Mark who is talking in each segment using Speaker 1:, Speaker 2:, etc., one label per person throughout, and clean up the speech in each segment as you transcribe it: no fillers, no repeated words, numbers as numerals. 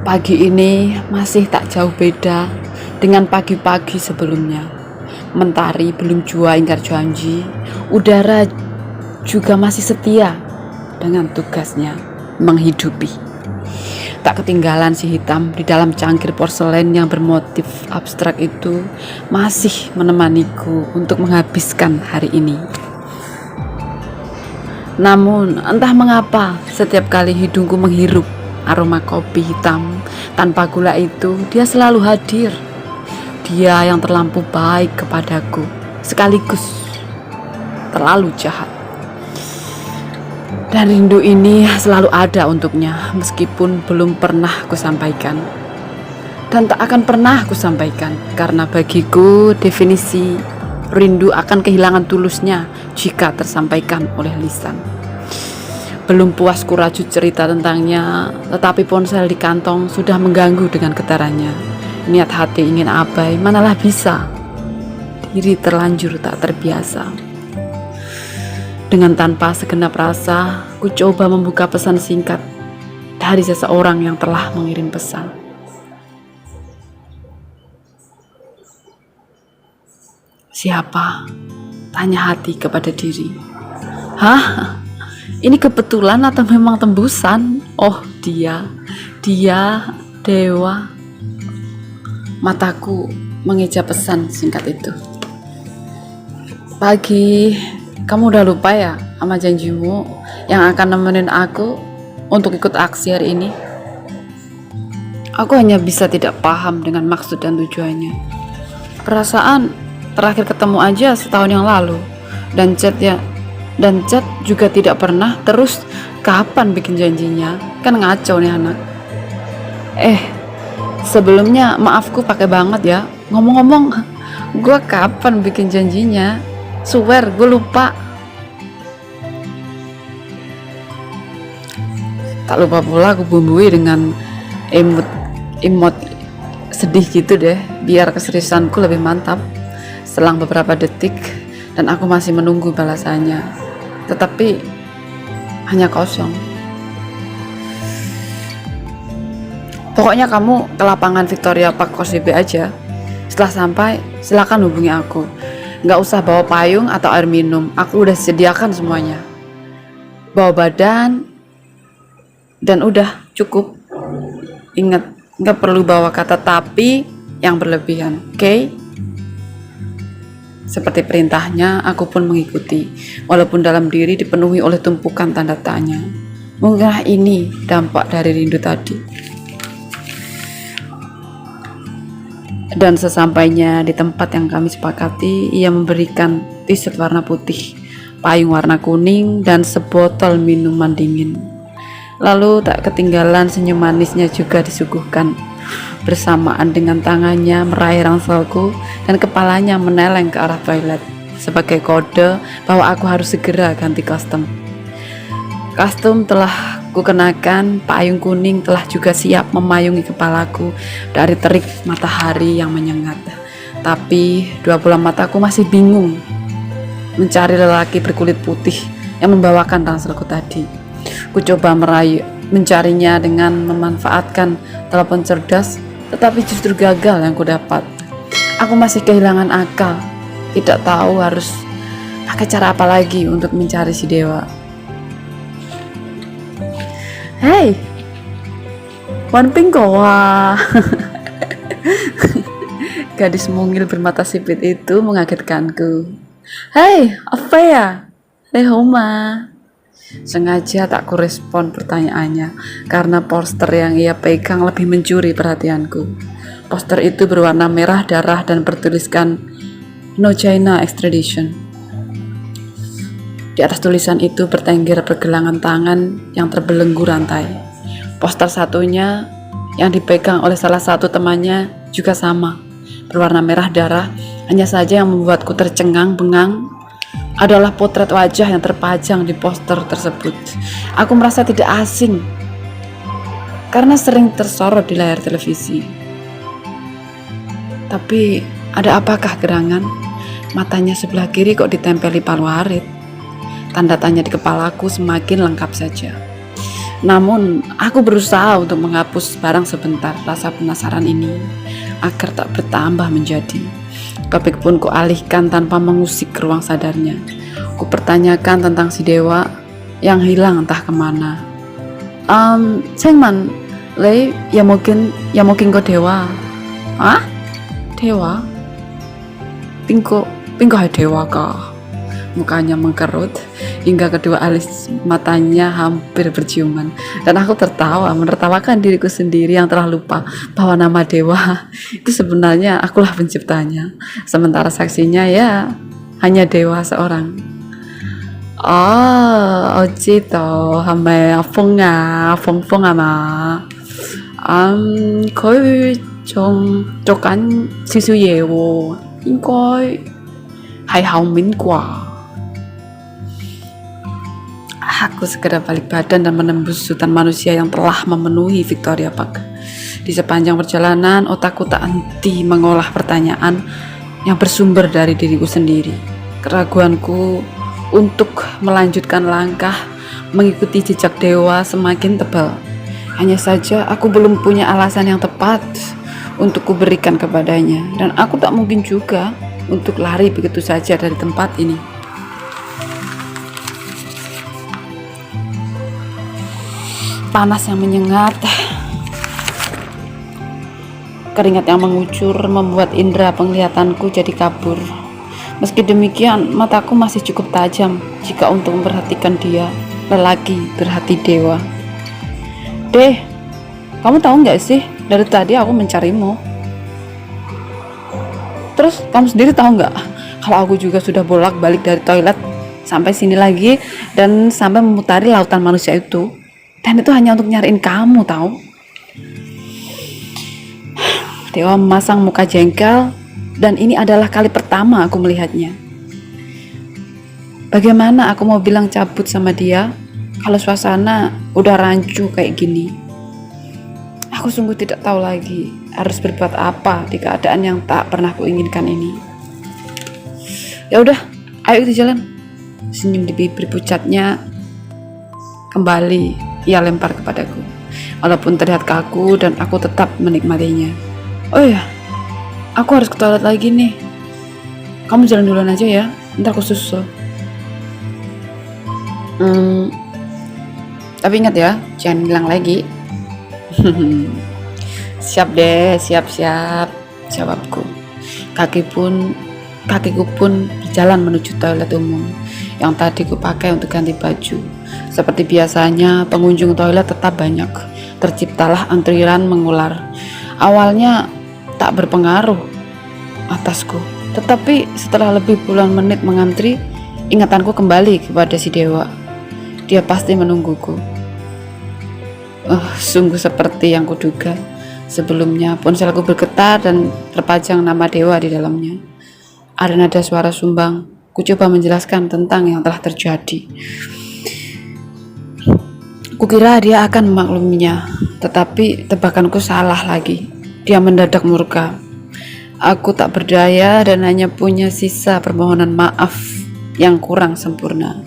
Speaker 1: Pagi ini masih tak jauh beda dengan pagi-pagi sebelumnya. Mentari belum jua ingkar janji, udara juga masih setia dengan tugasnya menghidupi. Tak ketinggalan si hitam di dalam cangkir porselen yang bermotif abstrak itu masih menemaniku untuk menghabiskan hari ini. Namun entah mengapa setiap kali hidungku menghirup aroma kopi hitam tanpa gula itu, dia selalu hadir. Dia yang terlampau baik kepadaku, sekaligus terlalu jahat. Dan rindu ini selalu ada untuknya, meskipun belum pernah kusampaikan. Dan tak akan pernah kusampaikan, karena bagiku definisi rindu akan kehilangan tulusnya jika tersampaikan oleh lisan. Belum puas kurajut cerita tentangnya, tetapi ponsel di kantong sudah mengganggu dengan getarannya. Niat hati ingin abai, manalah bisa. Diri terlanjur tak terbiasa. Dengan tanpa segenap rasa, ku coba membuka pesan singkat dari seseorang yang telah mengirim pesan. Siapa? Tanya hati kepada diri. Hah? Ini kebetulan atau memang tembusan? Oh, dia, dewa. Mataku mengeja pesan singkat itu. Pagi, kamu udah lupa ya sama janjimu yang akan nemenin aku untuk ikut aksi hari ini? Aku hanya bisa tidak paham dengan maksud dan tujuannya. Perasaan terakhir ketemu aja setahun yang lalu, dan chat juga tidak pernah. Terus kapan bikin janjinya? Kan ngaco nih anak. Sebelumnya maafku pakai banget ya. Ngomong-ngomong, gue kapan bikin janjinya? Swear gue lupa. Tak lupa pula aku bumbui dengan emot sedih gitu deh, biar keseriusanku lebih mantap. Selang beberapa detik dan aku masih menunggu balasannya, tetapi hanya kosong. Pokoknya kamu ke lapangan Victoria Park Kosdb aja. Setelah sampai, silakan hubungi aku. Gak usah bawa payung atau air minum, aku udah sediakan semuanya. Bawa badan dan udah cukup. Ingat, gak perlu bawa kata tapi yang berlebihan, oke? Seperti perintahnya, aku pun mengikuti, walaupun dalam diri dipenuhi oleh tumpukan tanda tanya. Mungkinkah ini dampak dari rindu tadi? Dan sesampainya di tempat yang kami sepakati, ia memberikan t-shirt warna putih, payung warna kuning, dan sebotol minuman dingin. Lalu tak ketinggalan senyum manisnya juga disuguhkan, bersamaan dengan tangannya meraih rangselku dan kepalanya meneleng ke arah toilet sebagai kode bahwa aku harus segera ganti kostum. Kostum telah kukenakan, payung kuning telah juga siap memayungi kepalaku dari terik matahari yang menyengat. Tapi dua bola mataku masih bingung mencari lelaki berkulit putih yang membawakan rangselku tadi. Ku coba mencarinya dengan memanfaatkan telepon cerdas, tetapi justru gagal yang ku dapat. Aku masih kehilangan akal, tidak tahu harus pakai cara apa lagi untuk mencari si dewa. Hey, Wan Ping Koa. Gadis mungil bermata sipit itu mengagetkanku. Hey, apa ya? Homa. Sengaja tak kurespon pertanyaannya, karena poster yang ia pegang lebih mencuri perhatianku. Poster itu berwarna merah darah dan bertuliskan No China Extradition. Di atas tulisan itu bertengger pergelangan tangan yang terbelenggu rantai. Poster satunya yang dipegang oleh salah satu temannya juga sama, berwarna merah darah. Hanya saja yang membuatku tercengang-bengang adalah potret wajah yang terpajang di poster tersebut. Aku merasa tidak asing karena sering tersorot di layar televisi. Tapi ada apakah gerangan? Matanya sebelah kiri kok ditempeli palu arit. Tanda tanya di kepalaku semakin lengkap saja. Namun, aku berusaha untuk menghapus barang sebentar rasa penasaran ini agar tak bertambah menjadi. Topik pun kualihkan tanpa mengusik ruang sadarnya. Kupertanyakan tentang si dewa yang hilang entah kemana. Cengman, ya mungkin kau dewa. Hah? Dewa? Pingko hai dewa kah? Mukanya mengkerut hingga kedua alis matanya hampir berciuman, dan aku tertawa menertawakan diriku sendiri yang telah lupa bahwa nama dewa itu sebenarnya akulah penciptanya, sementara saksinya ya hanya dewa seorang. Oh, oji to hame phong ama佢仲做緊少少嘢喎，應該係後面啩。Aku segera balik badan dan menembus hutan manusia yang telah memenuhi Victoria Park. Di sepanjang perjalanan, otakku tak henti mengolah pertanyaan yang bersumber dari diriku sendiri. Keraguanku untuk melanjutkan langkah mengikuti jejak dewa semakin tebal. Hanya saja aku belum punya alasan yang tepat untuk kuberikan kepadanya, dan aku tak mungkin juga untuk lari begitu saja dari tempat ini. Panas yang menyengat, keringat yang mengucur membuat indera penglihatanku jadi kabur. Meski demikian, mataku masih cukup tajam jika untuk memperhatikan dia, lelaki berhati dewa. Deh, kamu tahu nggak sih, dari tadi aku mencarimu. Terus kamu sendiri tahu nggak kalau aku juga sudah bolak-balik dari toilet sampai sini lagi dan sampai memutari lautan manusia itu. Dan itu hanya untuk nyariin kamu, tahu? Dewa memasang muka jengkel, dan ini adalah kali pertama aku melihatnya. Bagaimana aku mau bilang cabut sama dia kalau suasana udah rancu kayak gini? Aku sungguh tidak tahu lagi harus berbuat apa di keadaan yang tak pernah kuinginkan ini. Ya udah, ayo kita jalan. Senyum di bibir pucatnya kembali ia lempar kepadaku. Walaupun terlihat kaku, dan aku tetap menikmatinya. Oh ya, aku harus ke toilet lagi nih. Kamu jalan duluan aja ya, ntar aku susul. Tapi ingat ya, jangan hilang lagi. Siap deh, siap, jawabku. Kakiku pun berjalan menuju toilet umum yang tadi kupakai untuk ganti baju. Seperti biasanya, pengunjung toilet tetap banyak. Terciptalah antrian mengular. Awalnya tak berpengaruh atasku, tetapi setelah lebih puluhan menit mengantri, ingatanku kembali kepada si dewa. Dia pasti menungguku. Sungguh seperti yang kuduga. Sebelumnya ponselku bergetar dan terpajang nama dewa di dalamnya. Ada nada suara sumbang. Ku coba menjelaskan tentang yang telah terjadi. Kukira dia akan memakluminya, tetapi tebakanku salah lagi. Dia mendadak murka. Aku tak berdaya dan hanya punya sisa permohonan maaf yang kurang sempurna.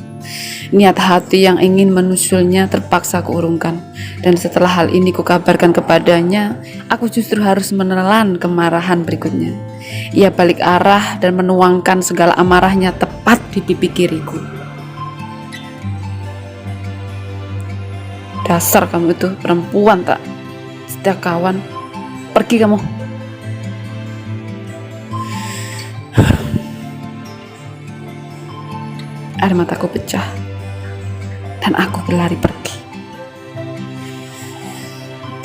Speaker 1: Niat hati yang ingin menusulnya terpaksa kuurungkan, dan setelah hal ini kukabarkan kepadanya, aku justru harus menelan kemarahan berikutnya. Ia balik arah dan menuangkan segala amarahnya tepat di pipi kiriku. Dasar kamu itu perempuan tak setia kawan, pergi kamu. Air mataku pecah dan aku berlari pergi.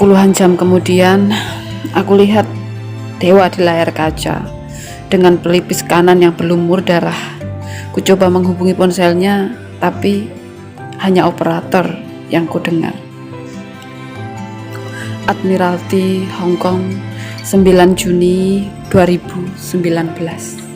Speaker 1: Puluhan jam kemudian, aku lihat dewa di layar kaca dengan pelipis kanan yang berlumur darah. Ku coba menghubungi ponselnya, tapi hanya operator yang ku dengar. Admiralty Hong Kong, 9 Juni 2019.